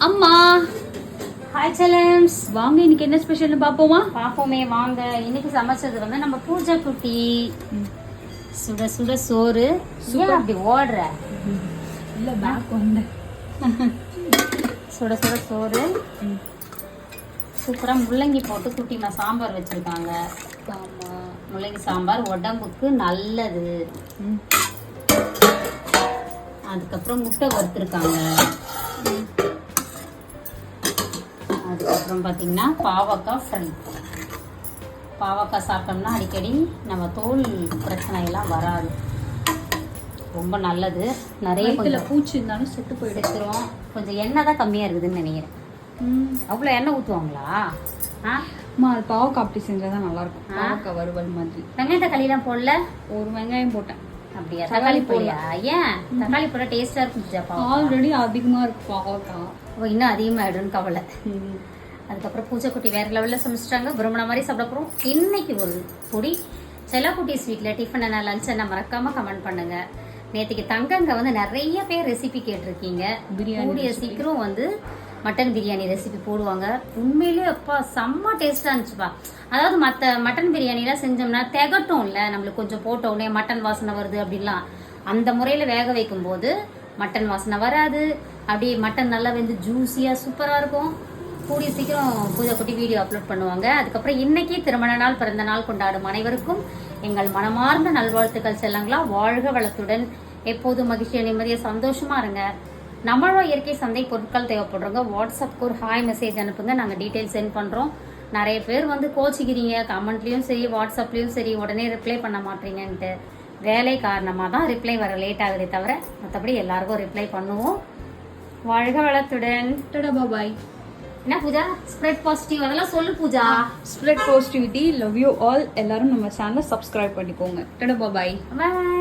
அம்மா ஹாய் செலம்ஸ், வாங்க இன்னைக்கு என்ன ஸ்பெஷல்னு பாப்போமா? பாப்போமே வாங்க. இன்னைக்கு சமைச்சது வந்து நம்ம பூஜா குட்டி சுட சுட சோறு. ஏன் அப்படி ஓடுற? இல்ல பேக் வந்து சுட சுட சோறு, சூப்பரா முள்ளங்கி போட்டு குட்டிமா சாம்பார் வச்சிருக்காங்க. ஆமா, முள்ளங்கி சாம்பார் உடம்புக்கு நல்லது. அதுக்கப்புறம் முட்டை வறுத்துருக்காங்க. அதுக்கப்புறம் பார்த்தீங்கன்னா பாவக்காய் ஃப்ரை. பாவக்காய் சாப்பிட்டோம்னா அடிக்கடி நம்ம தோல் பிரச்சனை எல்லாம் வராது, ரொம்ப நல்லது. நிறைய கொஞ்சம் பூச்சி இருந்தாலும் செத்து போயிடுச்சு. எடுத்துரும். கொஞ்சம் எண்ணெய் தான் கம்மியாக இருக்குதுன்னு நினைக்கிறேன். அவ்வளோ எண்ணெய் ஊற்றுவாங்களா? அம்மா அது பாவக்காய் அப்படி செஞ்சாதான் நல்லா இருக்கும். பாவக்காய் வறுவல் மாதிரி. வெங்காயம் தக்காளிலாம் போடல? ஒரு வெங்காயம் போட்டேன். அப்படியா? தக்காளி போடலையா? ஏன்? தக்காளி போட டேஸ்டா இருக்கும். ஆல்ரெடி அதிகமா இருக்கு பாவக்காய். இன்னும் அதிகமாகிடும்னு கவலை. அதுக்கப்புறம் பூஜை குட்டி வேற லெவலில் சமைச்சிட்டாங்க. விரும்பின மாதிரி சாப்பிட போகிறோம். இன்னைக்கு ஒரு பொடி செல்லக்குட்டி ஸ்வீட்டில் டிஃபன் என்ன லஞ்ச் என்ன மறக்காம கமெண்ட் பண்ணுங்க. நேற்றுக்கு தங்கங்க வந்து நிறைய பேர் ரெசிபி கேட்டிருக்கீங்க. கூடிய சீக்கிரம் வந்து மட்டன் பிரியாணி ரெசிபி போடுவாங்க. உண்மையிலே அப்பா செம்ம டேஸ்டாக இருந்துச்சுப்பா. அதாவது மற்ற மட்டன் பிரியாணிலாம் செஞ்சோம்னா திகட்டும் இல்லை, நம்மளுக்கு கொஞ்சம் போட்ட உடனே மட்டன் வாசனை வருது அப்படின்லாம். அந்த முறையில் வேக வைக்கும் போது மட்டன் வாசனை வராது. அப்படியே மட்டன் நல்லா வந்து ஜூஸியாக சூப்பராக இருக்கும். கூடிய சீக்கிரம் பூஜை குட்டி வீடியோ அப்லோட் பண்ணுவாங்க. அதுக்கப்புறம் இன்னைக்கு திருமண நாள் பிறந்த நாள் கொண்டாடும் அனைவருக்கும் எங்கள் மனமார்ந்த நல்வாழ்த்துக்கள். செல்லங்களா, வாழ்க வளத்துடன் எப்போதும் மகிழ்ச்சியாக நிம்மதியாக சந்தோஷமா இருங்க. நம்மளோட இயற்கை சந்தை பொருட்கள் தேவைப்படுறவங்க வாட்ஸ்அப்க்கு ஒரு ஹாய் மெசேஜ் அனுப்புங்க, நாங்கள் டீட்டெயில் சென்ட் பண்ணுறோம். நிறைய பேர் வந்து கோச்சிக்கிறீங்க, கமெண்ட்லேயும் சரி வாட்ஸ்அப்லேயும் சரி உடனே ரிப்ளை பண்ண மாட்டீங்கன்ட்டு. வேலை காரணமாக தான் ரிப்ளை வர லேட் ஆகுதே தவிர மற்றபடி எல்லாருக்கும் ரிப்ளை பண்ணுவோம். வாழ்க வளத்துடன். பாய். என்ன பூஜா, ஸ்ப்ரெட் பாசிட்டிவ் அதெல்லாம் சொல்லு Pooja. Spread positivity, love you all. எல்லாரும் நம்ம சேனலை சப்ஸ்கிரைப் பண்ணிக்கோங்க. பாய். பாய்.